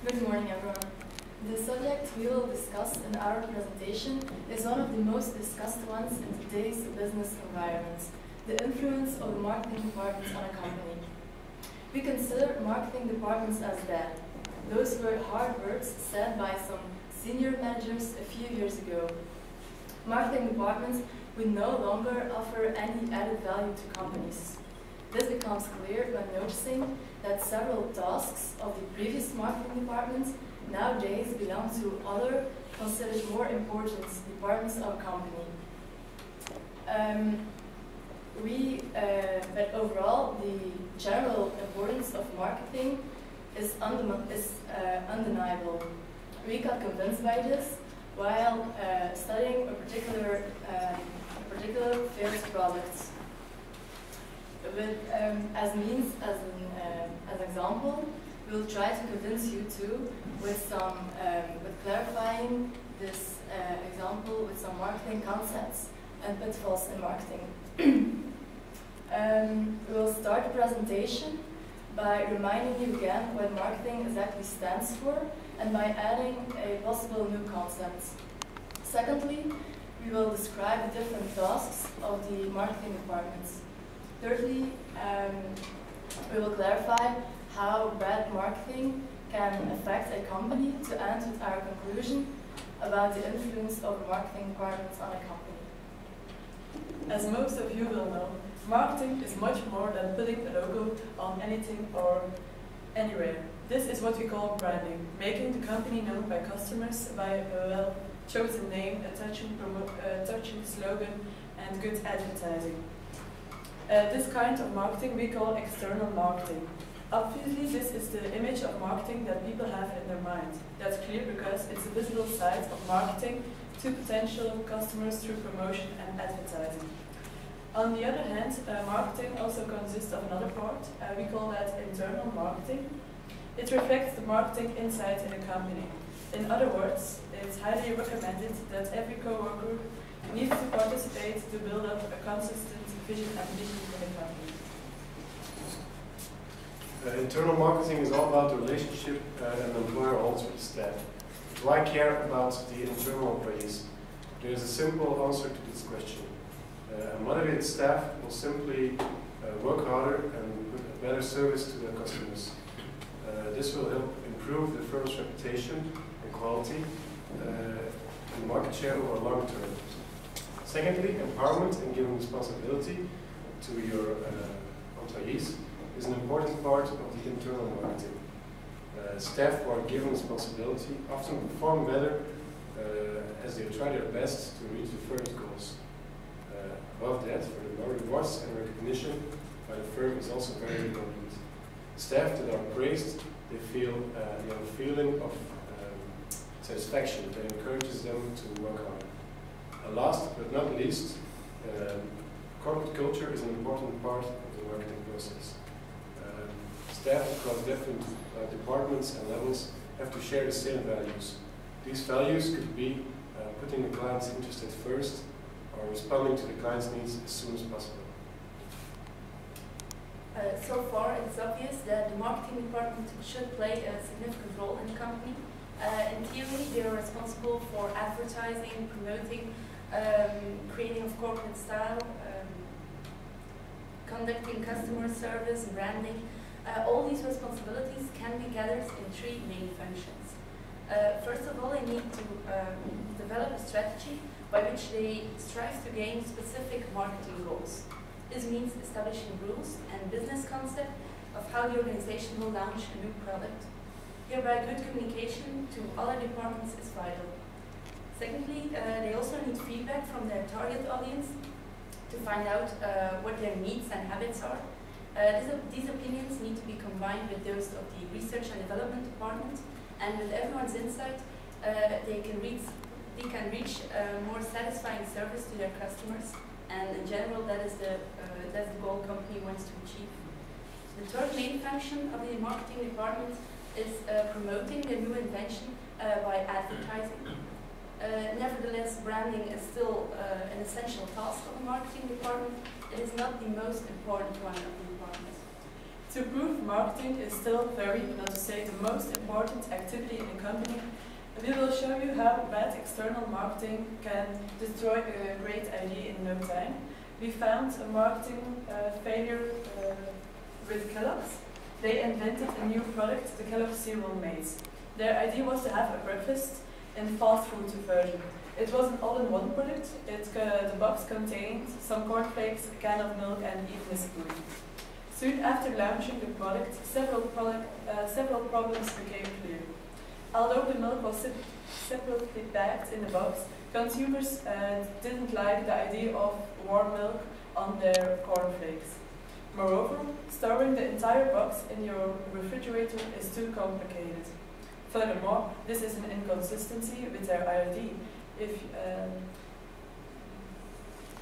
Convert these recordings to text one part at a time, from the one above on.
Good morning, everyone. The subject we will discuss in our presentation is one of the most discussed ones in today's business environment, the influence of the marketing departments on a company. We consider marketing departments as dead. Those were hard words said by some senior managers a few years ago. Marketing departments would no longer offer any added value to companies. This becomes clear when noticing that several tasks of the previous marketing departments nowadays belong to other, considered more important departments of a company. But overall, the general importance of marketing is undeniable. We got convinced by this while studying a particular field product. As an example, we'll try to convince you too with clarifying this example with some marketing concepts and pitfalls in marketing. We'll start the presentation by reminding you again what marketing exactly stands for and by adding a possible new concept. Secondly, we will describe the different tasks of the marketing departments. Thirdly, we will clarify how bad marketing can affect a company to end with our conclusion about the influence of marketing departments on a company. As most of you will know, marketing is much more than putting a logo on anything or anywhere. This is what we call branding, making the company known by customers by a well-chosen name, a touching slogan, and good advertising. This kind of marketing we call external marketing. Obviously, this is the image of marketing that people have in their mind. That's clear because it's a visible side of marketing to potential customers through promotion and advertising. On the other hand, marketing also consists of another part. We call that internal marketing. It reflects the marketing inside in a company. In other words, it's highly recommended that every co-worker needs to participate to build up a consistent vision and mission for the company. Internal marketing is all about the relationship an employer holds with the staff. Do I care about the internal employees? There is a simple answer to this question. A motivated staff will simply work harder and put a better service to their customers. This will help improve the firm's reputation and quality and market share over long term. Secondly, empowerment and giving responsibility to your employees is an important part of the internal marketing. Staff who are given responsibility often perform better as they try their best to reach the firm's goals. Above that, furthermore, rewards and recognition by the firm is also very important. Staff that are praised, they have a feeling of satisfaction that encourages them to work hard. Last but not least, corporate culture is an important part of the marketing process. Staff across different departments and levels have to share the same values. These values could be putting the client's interest at first or responding to the client's needs as soon as possible. So far, it's obvious that the marketing department should play a significant role in the company. In theory, they are responsible for advertising, promoting, creating of corporate style, conducting customer service, branding. All these responsibilities can be gathered in three main functions. First of all, they need to develop a strategy by which they strive to gain specific marketing goals. This means establishing rules and business concept of how the organization will launch a new product. Hereby, good communication to other departments is vital. Secondly, they also need feedback from their target audience to find out what their needs and habits are. These opinions need to be combined with those of the research and development department, and with everyone's insight, they can reach a more satisfying service to their customers, and in general, that's the goal the company wants to achieve. The third main function of the marketing department is promoting the new invention by advertising. Nevertheless, branding is still an essential task of the marketing department. It is not the most important one of the department. To To prove marketing is still very, not to say the most important activity in a company, we will show you how bad external marketing can destroy a great idea in no time. We found a marketing failure with Kellogg's. They invented a new product, the Kellogg's Cereal Mates. Their idea was to have a breakfast in fast food version. It was an all-in-one product. The box contained some cornflakes, a can of milk, and even a spoon. Soon after launching the product, several problems became clear. Although the milk was separately packed in the box, consumers didn't like the idea of warm milk on their cornflakes. Moreover, storing the entire box in your refrigerator is too complicated. Furthermore, this is an inconsistency with their idea.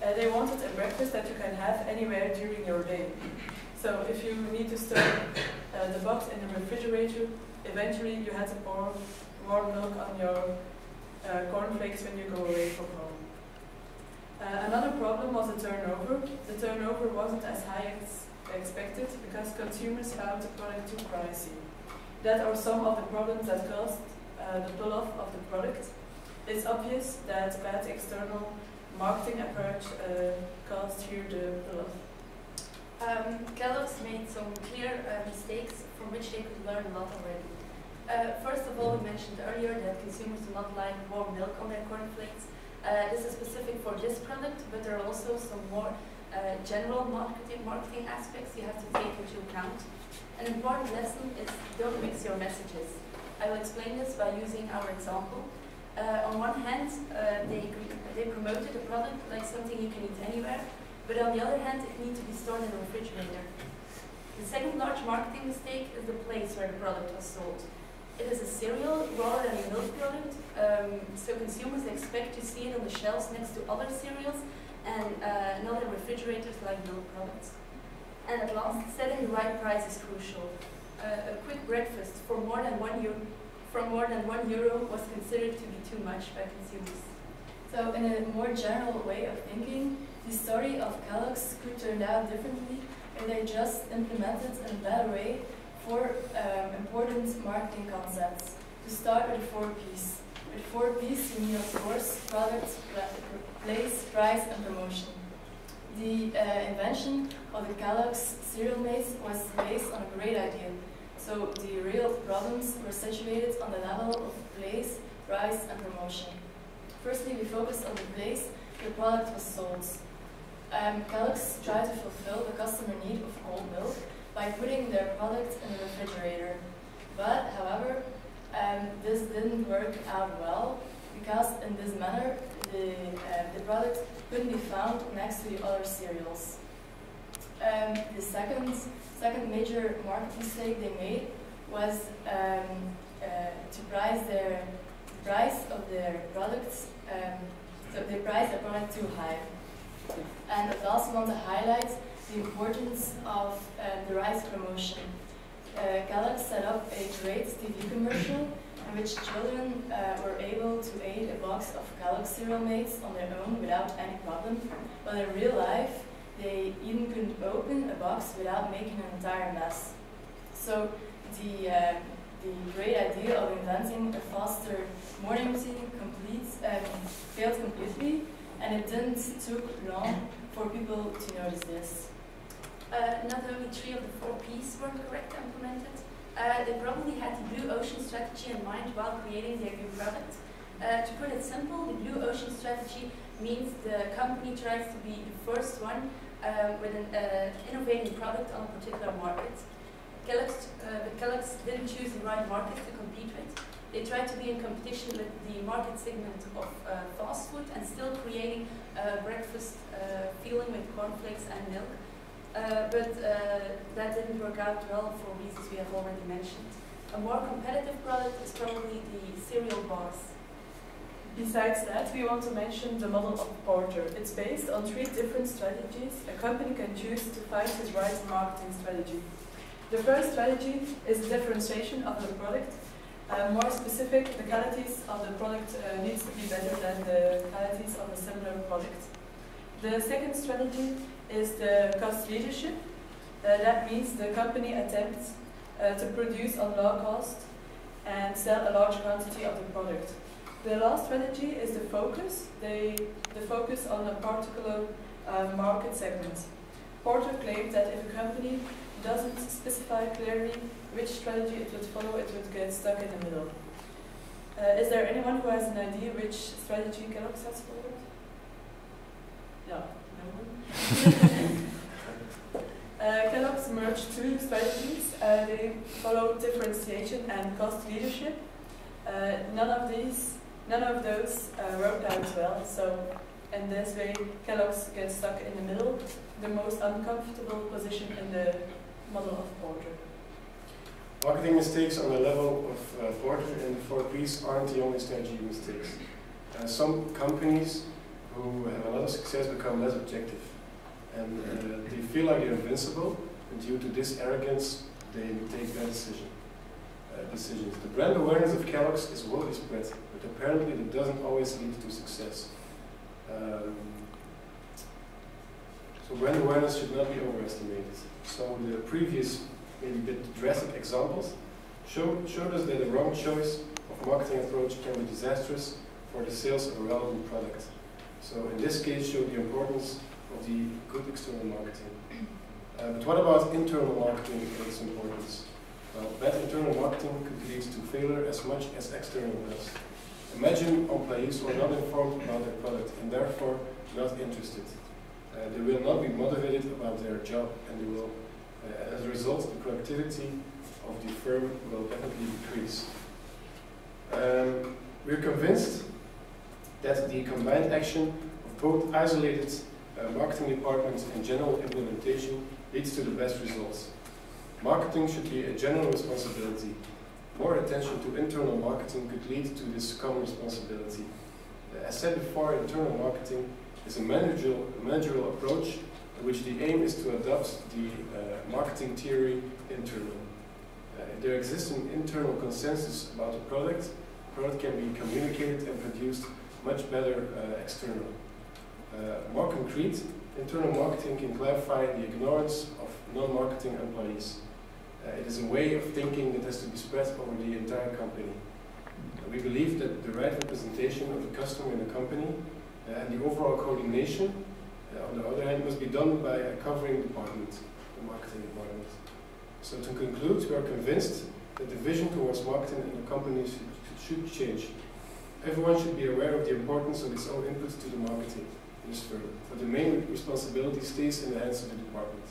They wanted a breakfast that you can have anywhere during your day. So if you need to store the box in the refrigerator, eventually you had to pour warm milk on your cornflakes when you go away from home. Another problem was the turnover. The turnover wasn't as high as expected because consumers found the product too pricey. That are some of the problems that caused the pull-off of the product. It's obvious that bad external marketing approach caused here the pull-off. Kellogg's made some clear mistakes from which they could learn a lot already. First of all, we mentioned earlier that consumers do not like warm milk on their cornflakes. This is specific for this product, but there are also some more general marketing aspects you have to take into account. An important lesson is don't mix your messages. I will explain this by using our example. On one hand, they promoted a product like something you can eat anywhere, but on the other hand, it needs to be stored in a refrigerator. The second large marketing mistake is the place where the product was sold. It is a cereal rather than a milk product, so consumers expect to see it on the shelves next to other cereals and not in refrigerators like milk products. And at last, setting the right price is crucial. A quick breakfast for more than €1 was considered to be too much by consumers. So in a more general way of thinking, the story of Kellogg's could turn out differently if they just implemented in a better way 4 important marketing concepts. To start with 4 P's. With 4 P's, you mean, of course, product, place, price, and promotion. The invention of the Kellogg's Cereal Mates was based on a great idea. So the real problems were situated on the level of place, price, and promotion. Firstly, we focused on the place the product was sold. Kellogg's tried to fulfill the customer need of cold milk by putting their product in the refrigerator. But, however, this didn't work out well because in this manner the product couldn't be found next to the other cereals. The second major market mistake they made was to price the price of their products. So they priced their product too high. And I also want to highlight the importance of the right promotion. Kellogg's set up a great TV commercial in which children were able to eat a box of Kellogg's Cereal Mates on their own without any problem, but in real life they even couldn't open a box without making an entire mess. So the great idea of inventing a faster morning routine failed completely, and it didn't took long for people to notice this. Not only 3 of the 4 P's weren't correctly implemented, they probably had the blue ocean strategy in mind while creating their new product. To put it simple, the blue ocean strategy means the company tries to be the first one with an innovating product on a particular market. Kellogg's didn't choose the right market to compete with. They tried to be in competition with the market segment of fast food and still creating a breakfast feeling with cornflakes and milk. But that didn't work out well for reasons we have already mentioned. A more competitive product is probably the cereal bars. Besides that, we want to mention the model of Porter. It's based on 3 different strategies a company can choose to find its right marketing strategy. The first strategy is the differentiation of the product. More specific, the qualities of the product needs to be better than the qualities of a similar product. The second strategy is the cost leadership. That means the company attempts to produce on low cost and sell a large quantity of the product. The last strategy is the focus. The focus on a particular market segment. Porter claimed that if a company doesn't specify clearly which strategy it would follow, it would get stuck in the middle. Is there anyone who has an idea which strategy Kellogg's has followed? No, no one. Kellogg's merged two strategies. They follow differentiation and cost leadership. None of those worked out well. So in this way, Kellogg's gets stuck in the middle, the most uncomfortable position in the model of Porter. Marketing mistakes on the level of Porter and the 4 Ps aren't the only strategy mistakes. Some companies who have a lot of success become less objective, and they feel like they're invincible, and due to this arrogance, they take bad decisions. The brand awareness of Kellogg's is widely spread, but apparently it doesn't always lead to success. So brand awareness should not be overestimated. So the previous, maybe a bit drastic examples showed us that the wrong choice of marketing approach can be disastrous for the sales of a relevant product. So in this case, showed the importance of the good external marketing. But what about internal marketing and its importance? Well, bad internal marketing could lead to failure as much as external does. Imagine employees who are not informed about their product and therefore not interested. They will not be motivated about their job, and they will, as a result, the productivity of the firm will definitely decrease. We're convinced that the combined action of both isolated marketing departments and general implementation leads to the best results. Marketing should be a general responsibility. More attention to internal marketing could lead to this common responsibility. As said before, internal marketing is a managerial approach in which the aim is to adopt the marketing theory internally. If there exists an internal consensus about the product can be communicated and produced much better externally. More concrete, internal marketing can clarify the ignorance of non-marketing employees. It is a way of thinking that has to be spread over the entire company. We believe that the right representation of the customer in the company and the overall coordination, on the other hand, must be done by a covering department, the marketing department. So to conclude, we are convinced that the vision towards marketing in the company should change. Everyone should be aware of the importance of its own input to the marketing in this firm, but the main responsibility stays in the hands of the department.